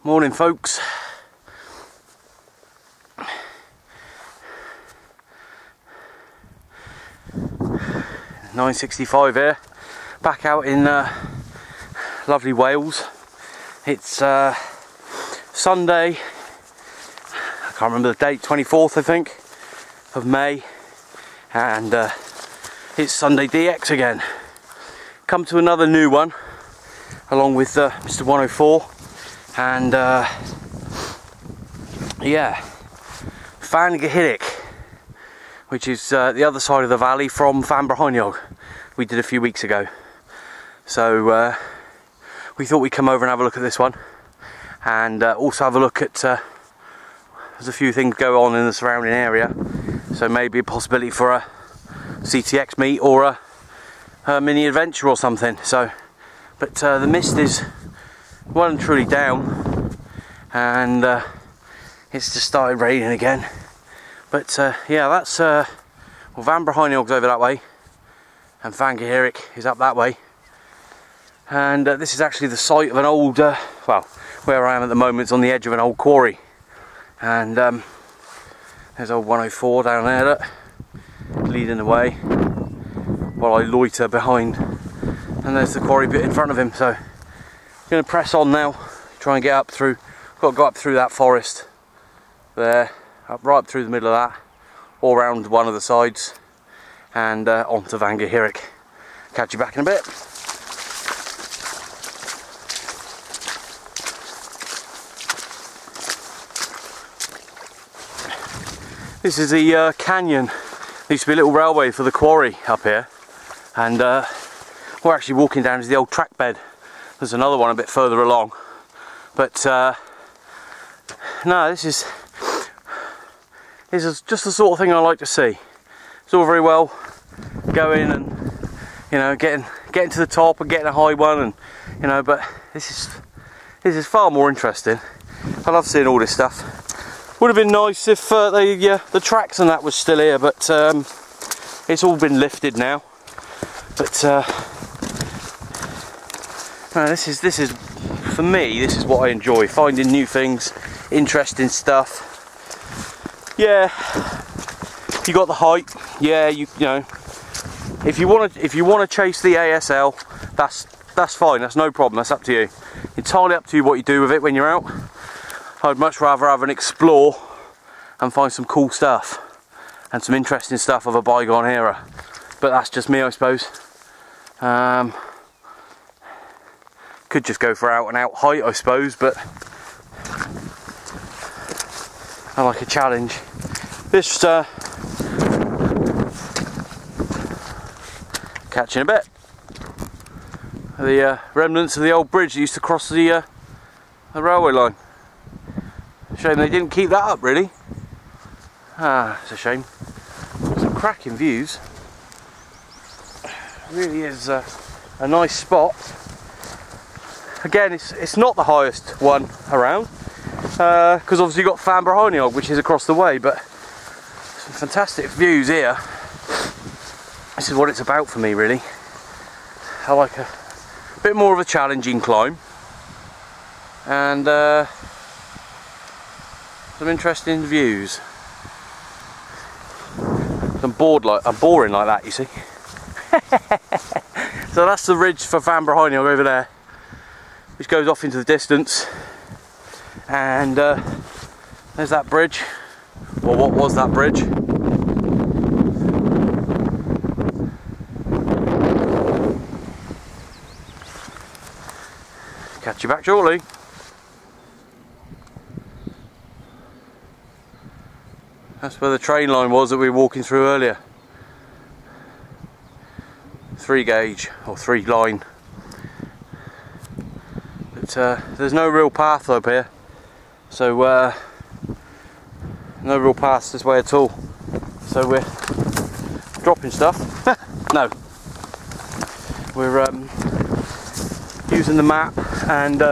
Morning, folks. (9:65) here, back out in lovely Wales. It's Sunday, I can't remember the date, 24th I think of May, and it's Sunday DX again. Come to another new one along with Mr. 104, and yeah, Fan Gyhirych, which is the other side of the valley from Fan Gyhirych we did a few weeks ago. So we thought we'd come over and have a look at this one, and also have a look at there's a few things go on in the surrounding area, so maybe a possibility for a CTX meet or a mini adventure or something. So but the mist is well and truly down, and it's just started raining again. But yeah, that's well, Fan Gyhiryk's over that way, and Fan Gyhirych is up that way. And this is actually the site of an old, well, where I am at the moment is on the edge of an old quarry. And there's old 104 down there, look, leading the way, while I loiter behind. And there's the quarry bit in front of him. So I'm going to press on now, try and get up through. Got to go up through that forest there, right up through the middle of that, all round one of the sides, and onto Fan Gyhirych. Catch you back in a bit. This is the canyon. There used to be a little railway for the quarry up here, and we're actually walking down to the old track bed. There's another one a bit further along, but no, this is just the sort of thing I like to see. It's all very well going and, you know, getting to the top and getting a high one, and you know, but this is far more interesting. I love seeing all this stuff. Would have been nice if the tracks and that was still here, but it's all been lifted now. But no, this is for me. This is what I enjoy: finding new things, interesting stuff. Yeah, you got the height. Yeah, you know, if you want to chase the ASL, that's fine. That's no problem. That's up to you. Entirely up to you what you do with it when you're out. I'd much rather have an explore and find some cool stuff and some interesting stuff of a bygone era. But that's just me, I suppose. Could just go for out and out height, I suppose, but I like a challenge. This catching a bit. The remnants of the old bridge that used to cross the railway line. Shame they didn't keep that up, really. Ah, it's a shame. Some cracking views. It really is a nice spot. Again, it's not the highest one around, because obviously you've got Fan Gyhirych, which is across the way, but some fantastic views here. This is what it's about for me, really. I like a bit more of a challenging climb, and some interesting views. I'm boring like that, you see. So that's the ridge for Fan Gyhirych over there, which goes off into the distance, and there's that bridge, or what was that bridge. Catch you back shortly. That's where the train line was that we were walking through earlier. 3 gauge or 3 line. But there's no real path up here, so no real paths this way at all. So we're dropping stuff. No, we're using the map and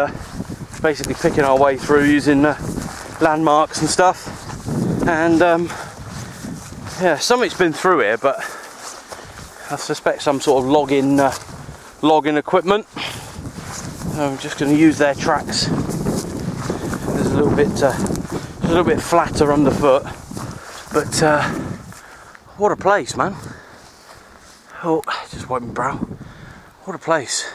basically picking our way through using landmarks and stuff. And yeah, something's been through here, but I suspect some sort of logging equipment. I'm just going to use their tracks. There's a little bit flatter underfoot, but what a place, man. Oh, just wipe my brow. What a place.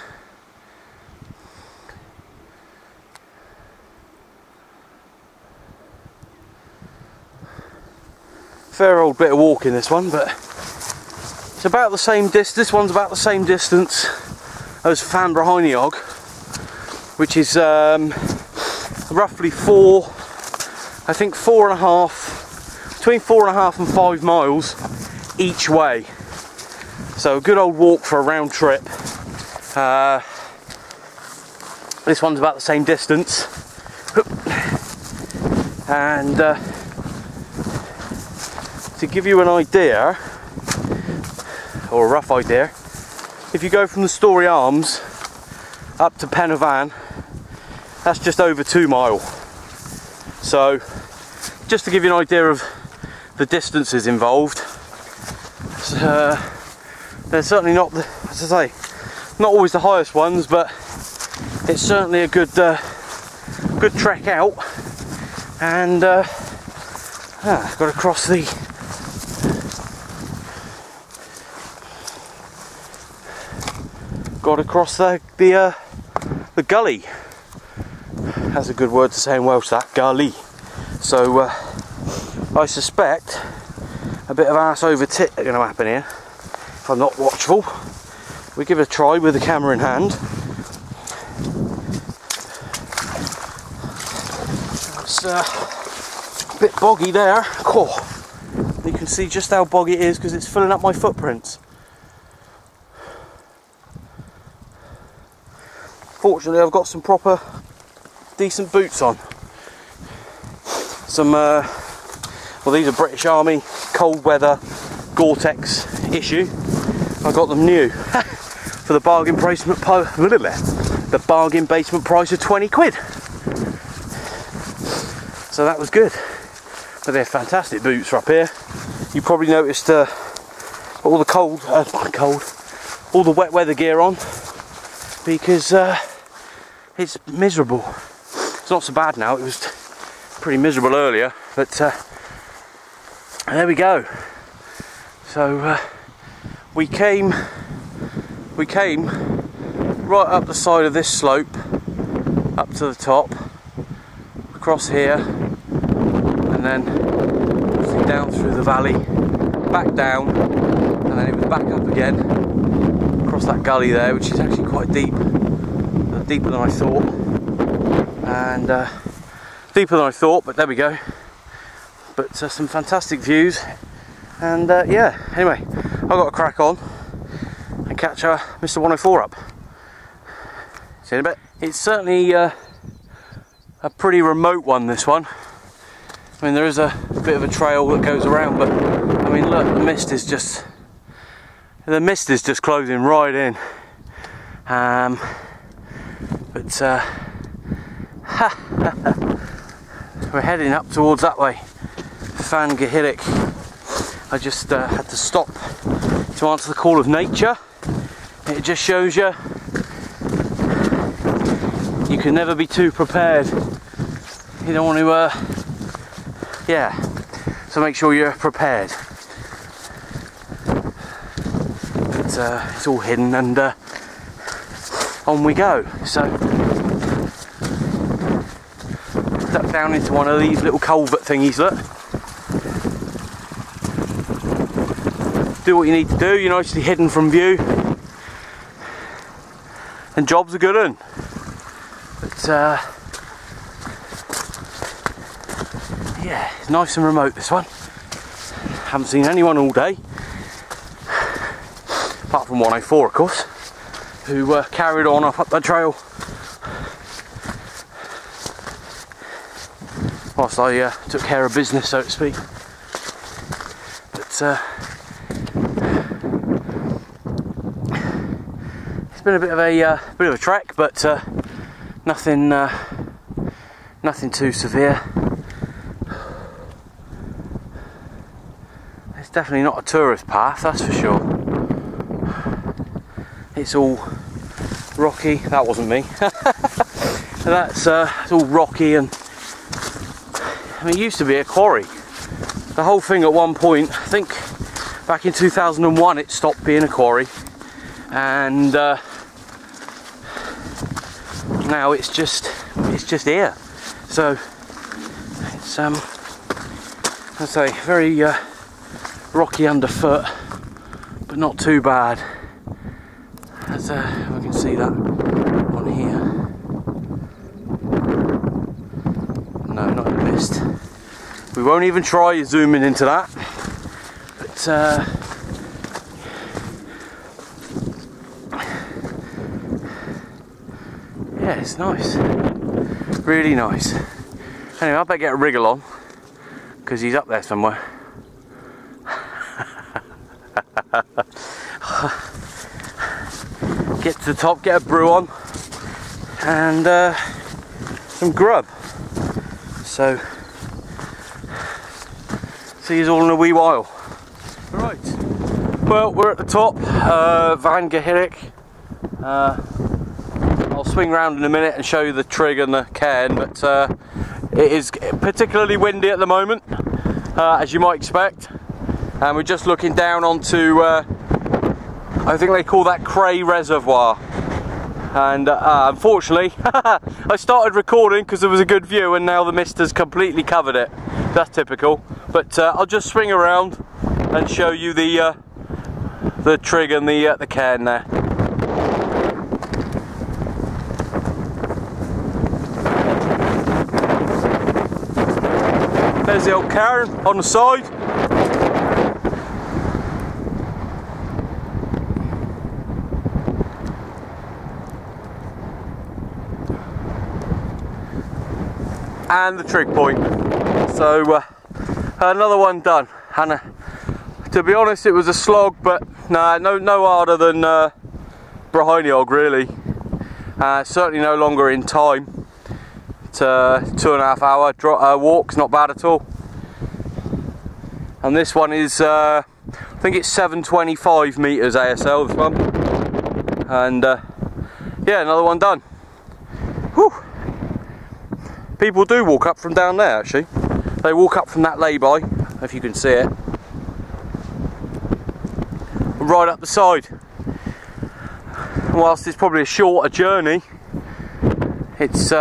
Fair old bit of walking, this one, but it's about the same distance. This one's about the same distance as Fan Gyhirych, which is roughly between 4.5 and 5 miles each way. So a good old walk for a round trip. This one's about the same distance, and to give you an idea, or a rough idea, if you go from the Story Arms up to Pen y Fan, that's just over 2 miles. So just to give you an idea of the distances involved, they're certainly not, as I say, not always the highest ones, but it's certainly a good trek out. And got to cross the gully. That's a good word to say in Welsh, that, gully. So I suspect a bit of arse over tit are going to happen here if I'm not watchful. We give it a try with the camera in hand. It's a bit boggy there. Cool. You can see just how boggy it is because it's filling up my footprints. Fortunately, I've got some proper decent boots on. Some well, these are British Army cold weather Gore-Tex issue. I got them new for the bargain basement price of 20 quid. So that was good. But they're fantastic boots for up here. You probably noticed all the all the wet weather gear on, because it's miserable. It's not so bad now. It was pretty miserable earlier, but there we go. So we came right up the side of this slope, up to the top, across here, and then down through the valley, back down, and then it was back up again, across that gully there, which is actually quite deep, deeper than I thought, and deeper than I thought, but there we go. But some fantastic views, and yeah, anyway, I've got to crack on and catch Mr. 104 up. See you in a bit. It's certainly a pretty remote one, this one. I mean, there is a bit of a trail that goes around, but I mean, look, the mist is just closing right in. But we're heading up towards that way, Fan Gyhirych. I just had to stop to answer the call of nature. It just shows you can never be too prepared. You don't want to yeah, so make sure you're prepared. But it's all hidden, and on we go. So duck down into one of these little culvert thingies, look. Do what you need to do, you're nicely hidden from view, and job's a good one. But yeah, it's nice and remote, this one. Haven't seen anyone all day, apart from 104 of course, who carried on up the trail whilst I took care of business, so to speak. But it's been a bit of a trek, but nothing too severe. It's definitely not a tourist path, that's for sure. it's all rocky. That wasn't me. That's it's all rocky, and I mean, it used to be a quarry. The whole thing at one point, I think back in 2001, it stopped being a quarry, and now it's just here. So it's I say very rocky underfoot, but not too bad. As we can see that on here. No, not in the mist. We won't even try zooming into that. But yeah, it's nice. Really nice. Anyway, I better get a wriggle on, because he's up there somewhere. Get to the top, get a brew on, and some grub. So, see you all in a wee while. Right, well, we're at the top, Fan Gyhirych. I'll swing round in a minute and show you the trig and the cairn, but it is particularly windy at the moment, as you might expect. And we're just looking down onto, I think they call that Cray Reservoir. And unfortunately, I started recording because there was a good view, and now the mist has completely covered it. That's typical. But I'll just swing around and show you the trig and the cairn there. There's the old cairn on the side. And the trig point. So another one done. And to be honest, it was a slog, but no harder than Gyhirych really. Certainly no longer in time. 2.5 hour walk's not bad at all. And this one is, I think it's 725 meters ASL, this one. And yeah, another one done. Whew. People do walk up from down there, actually. They walk up from that lay-by, if you can see it, right up the side. And whilst it's probably a shorter journey, it's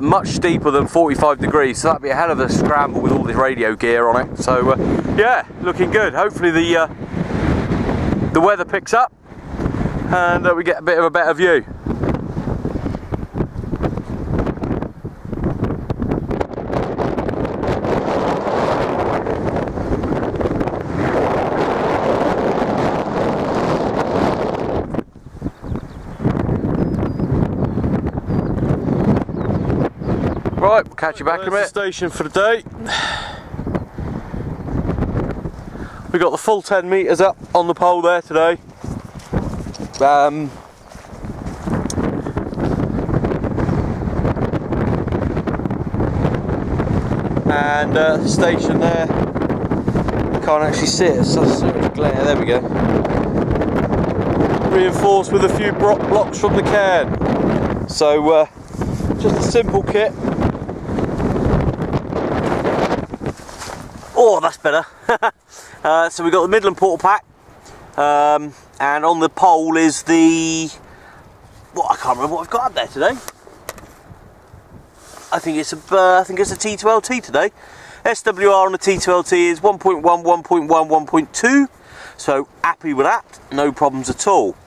much steeper than 45 degrees, so that'd be a hell of a scramble with all this radio gear on it. So yeah, looking good. Hopefully the weather picks up and we get a bit of a better view. Right, we'll catch you back in a minute. Station for the day. We got the full 10 meters up on the pole there today. And the station there, you can't actually see it, it's so much glare. There we go. Reinforced with a few blocks from the cairn. So just a simple kit. Oh, that's better. So we've got the Midland Portal Pack, and on the pole is the, I can't remember what I've got up there today. I think it's a T2LT today. SWR on the T2LT is 1.1, 1.1, 1.2. So happy with that, no problems at all.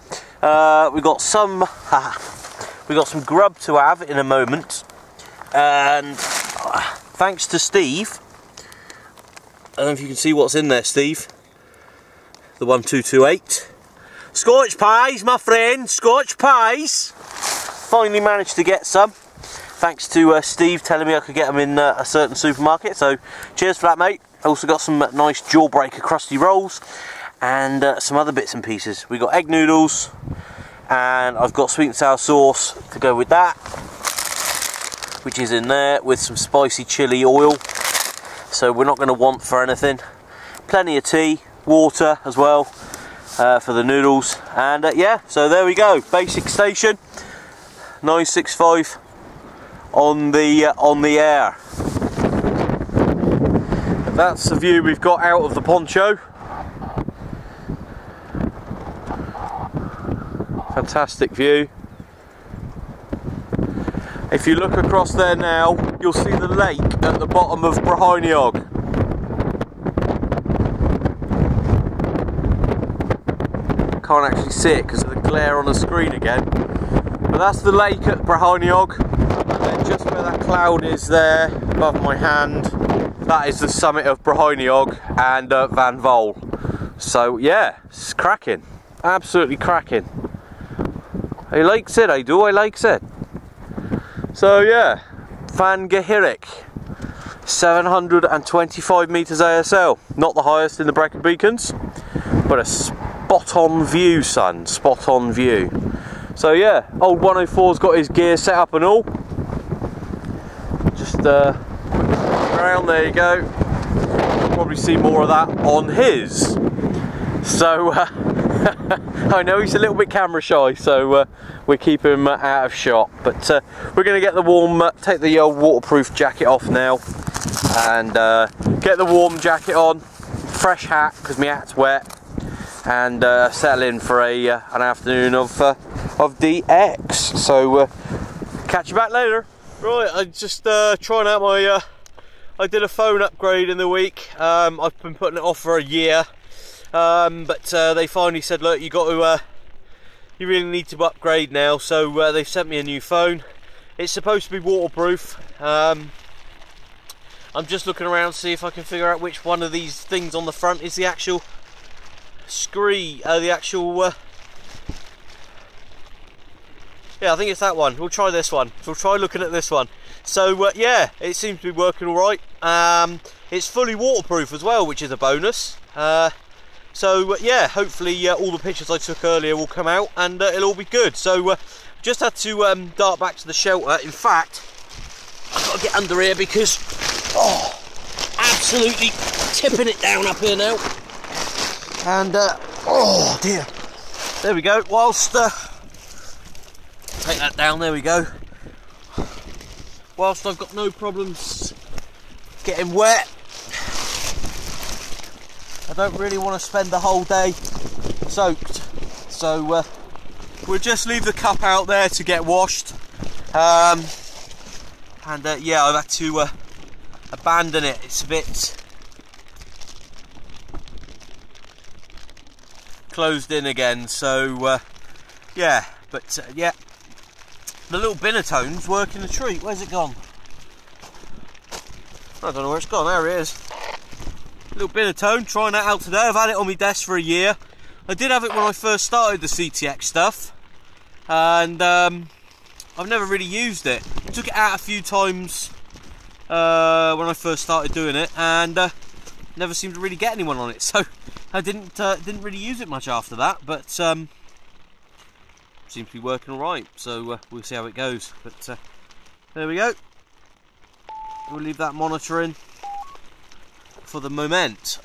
We've got some grub to have in a moment, and thanks to Steve. I don't know if you can see what's in there, Steve. The 1228. Scotch pies, my friend, Scotch pies. Finally managed to get some. Thanks to Steve telling me I could get them in a certain supermarket. So cheers for that, mate. Also got some nice Jawbreaker crusty rolls and some other bits and pieces. We got egg noodles, and I've got sweet and sour sauce to go with that, which is in there with some spicy chili oil. So we're not going to want for anything. Plenty of tea, water as well, for the noodles. And yeah, so there we go, basic station 965 on the air. That's the view we've got out of the poncho. Fantastic view. If you look across there now, you'll see the lake at the bottom of Brycheiniog. Can't actually see it because of the glare on the screen again. But that's the lake at Brycheiniog. And then just where that cloud is there, above my hand, that is the summit of Brycheiniog and Van Vol. So yeah, it's cracking. Absolutely cracking. I likes it, I do, I likes it. So yeah, Fan Gyhirych, 725 metres ASL. Not the highest in the Brecon Beacons, but a spot on view, son, spot on view. So yeah, old 104's got his gear set up and all. Just around, there you go. You'll probably see more of that on his. So I know he's a little bit camera shy, so we keep him out of shot. But we're going to get the warm, take the old waterproof jacket off now, and get the warm jacket on, fresh hat because my hat's wet, and settle in for an afternoon of DX. So catch you back later. Right, I just trying out my. I did a phone upgrade in the week. I've been putting it off for a year. But they finally said, look, you really need to upgrade now, so they've sent me a new phone. It's supposed to be waterproof. I'm just looking around to see if I can figure out which one of these things on the front is the actual screen, yeah, I think it's that one. We'll try this one. So we'll try looking at this one. So yeah, it seems to be working all right. It's fully waterproof as well, which is a bonus. So yeah, hopefully all the pictures I took earlier will come out and it'll all be good. So just had to dart back to the shelter. In fact, I've got to get under here because absolutely tipping it down up here now. And oh dear, there we go. Whilst take that down, there we go. Whilst I've got no problems getting wet, I don't really want to spend the whole day soaked, so we'll just leave the cup out there to get washed. Yeah, I've had to abandon it. It's a bit closed in again, so yeah, but yeah, the little Binatone's working a treat. Where's it gone? I don't know where it's gone. There it is. Little Binatone, trying that out today. I've had it on my desk for a year. I did have it when I first started the CTX stuff, and I've never really used it. I took it out a few times when I first started doing it, and never seemed to really get anyone on it. So I didn't really use it much after that. But seems to be working all right. So we'll see how it goes. But there we go. We'll leave that monitoring for the moment.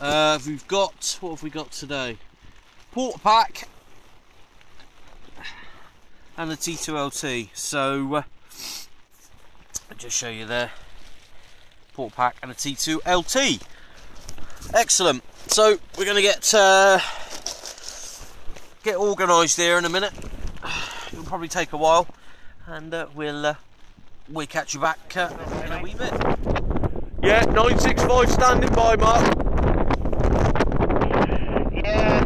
We've got, what have we got today? Porta pack and the T2LT. So I'll just show you there. Porta pack and a T2LT. Excellent. So we're going to get organised here in a minute. It'll probably take a while, and we'll catch you back in a wee bit. Yeah, 965 standing by, Mark. Yeah,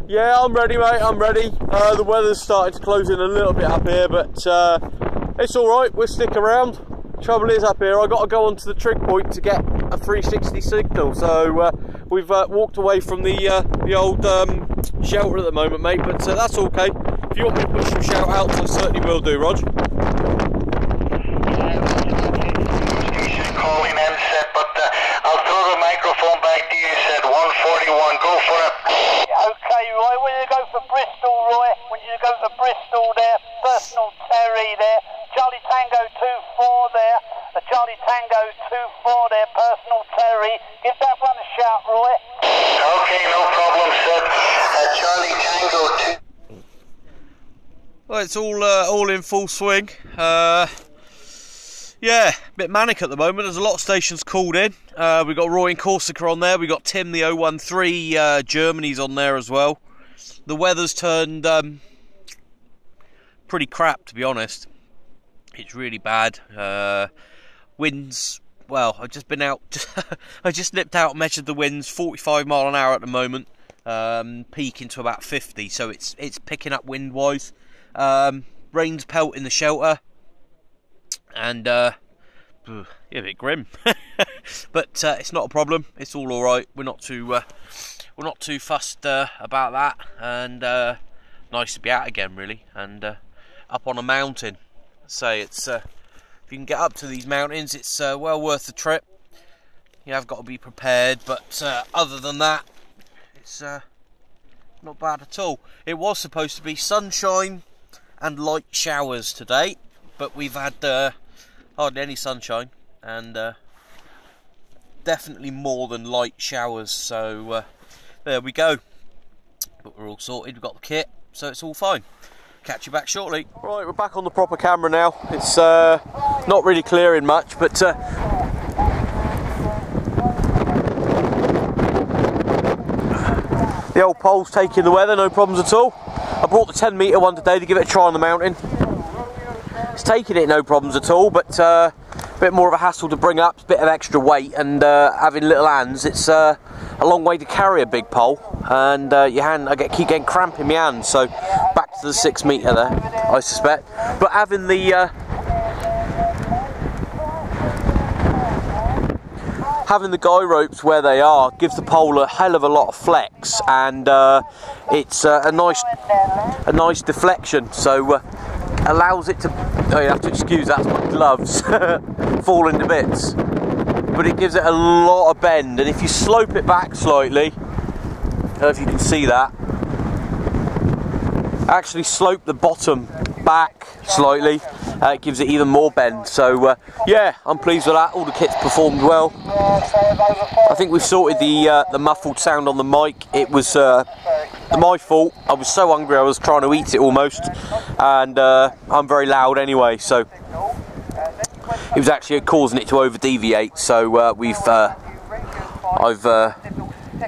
yeah, I'm ready, mate, I'm ready. The weather's started to close in a little bit up here, but it's alright, we'll stick around. Trouble is, up here, I've got to go onto the trig point to get a 360 signal, so we've walked away from the old shelter at the moment, mate, but that's okay. If you want me to push some shout outs, I certainly will do, Rog. Calling in, said, but I'll throw the microphone back to you, said 141, go for it. Okay, Roy, when you go for Bristol, Roy, when you go for Bristol there, there. Charlie Tango 2-4 there. Charlie Tango 2-4 there. Personal Terry. Give that one a shout, Roy. Okay, no problem, sir. Charlie Tango 2. Well, it's all in full swing. Yeah, a bit manic at the moment. There's a lot of stations called in. We've got Roy in Corsica on there. We've got Tim the 013 Germany's on there as well. The weather's turned pretty crap, to be honest. It's really bad. Winds, well, I've just been out. I just nipped out and measured the winds. 45 mile an hour at the moment, peaking to about 50. So it's picking up wind-wise. Rain's pelting the shelter. And yeah, a bit grim, but it's not a problem. It's all right. We're not too fussed about that, and nice to be out again, really, and up on a mountain. Say it's if you can get up to these mountains, it's well worth the trip. You have got to be prepared, but other than that, it's not bad at all. It was supposed to be sunshine and light showers today, but we've had hardly any sunshine, and definitely more than light showers, so there we go. But we're all sorted, we've got the kit, so it's all fine. Catch you back shortly. Right, we're back on the proper camera now. It's not really clearing much, but the old pole's taking the weather, no problems at all. I brought the 10 metre one today to give it a try on the mountain. It's taking it no problems at all, but a bit more of a hassle to bring up, a bit of extra weight, and having little hands, it's a long way to carry a big pole, and your hand, keep getting cramp in my hands, so back to the 6 metre there, I suspect. But having the guy ropes where they are gives the pole a hell of a lot of flex, and it's a nice deflection, so allows it to, oh, you have to excuse, that's my gloves falling to bits, but it gives it a lot of bend, and if you slope it back slightly, I don't know if you can see that, actually slope the bottom back slightly, it gives it even more bend. So yeah, I'm pleased with that. All the kits performed well. I think we've sorted the muffled sound on the mic. It was my fault. I was so hungry I was trying to eat it almost, and I'm very loud anyway, so it was actually causing it to over deviate. So I've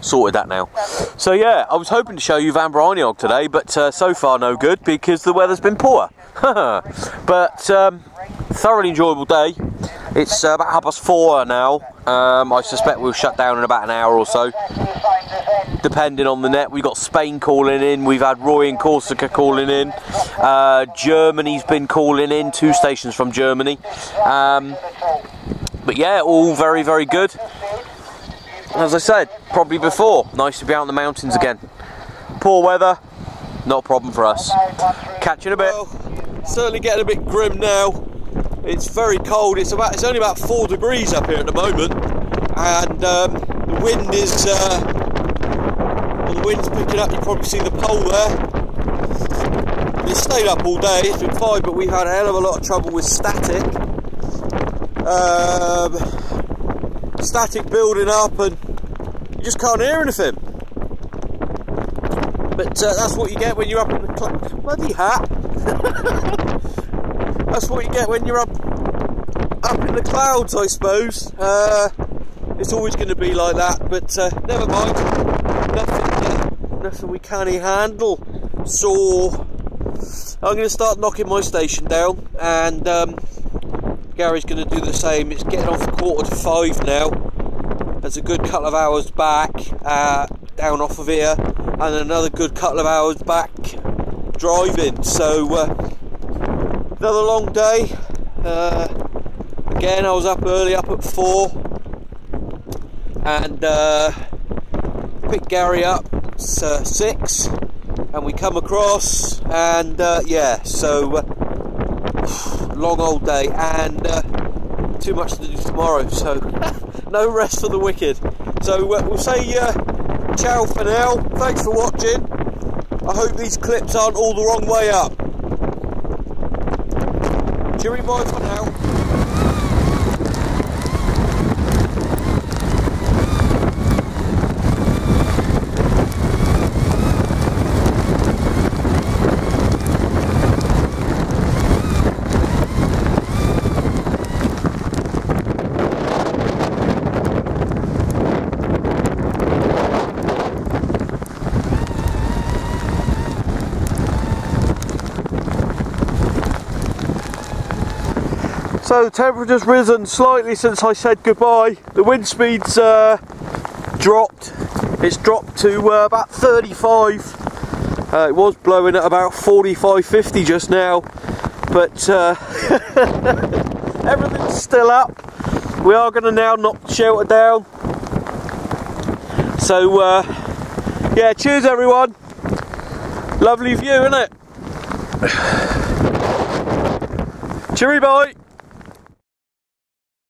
sorted that now. So yeah, I was hoping to show you Fan Gyhirych today, but so far no good because the weather's been poor. But thoroughly enjoyable day. It's about 4:30 now. I suspect we'll shut down in about an hour or so, depending on the net. We've got Spain calling in, we've had Roy in Corsica calling in, Germany's been calling in, 2 stations from Germany. But yeah, all very, very good. As I said, probably before, nice to be out in the mountains again. Poor weather, not a problem for us. Catch you in a bit. Well, certainly getting a bit grim now. It's very cold. It's only about 4 degrees up here at the moment, and the wind is well, the wind's picking up. You probably see the pole there. It's stayed up all day. It's been fine, but we've had a hell of a lot of trouble with static. Static building up, and you just can't hear anything. But that's what you get when you're up in the bloody hat. That's what you get when you're up in the clouds, I suppose. It's always going to be like that, but never mind. Nothing we can't handle. So I'm going to start knocking my station down, and Gary's going to do the same. It's getting off 4:45 now. There's a good couple of hours back down off of here, and another good couple of hours back driving. So another long day. Again, I was up early, up at 4, and picked Gary up at 6, and we come across, and yeah, so long old day, and too much to do tomorrow, so no rest for the wicked. So we'll say ciao for now. Thanks for watching. I hope these clips aren't all the wrong way up. Cheery bye for now. So the temperature's risen slightly since I said goodbye. The wind speed's dropped. It's dropped to about 35. It was blowing at about 45, 50 just now, but everything's still up. We are going to now knock the shelter down. So yeah, cheers everyone. Lovely view, isn't it? Cheery bye.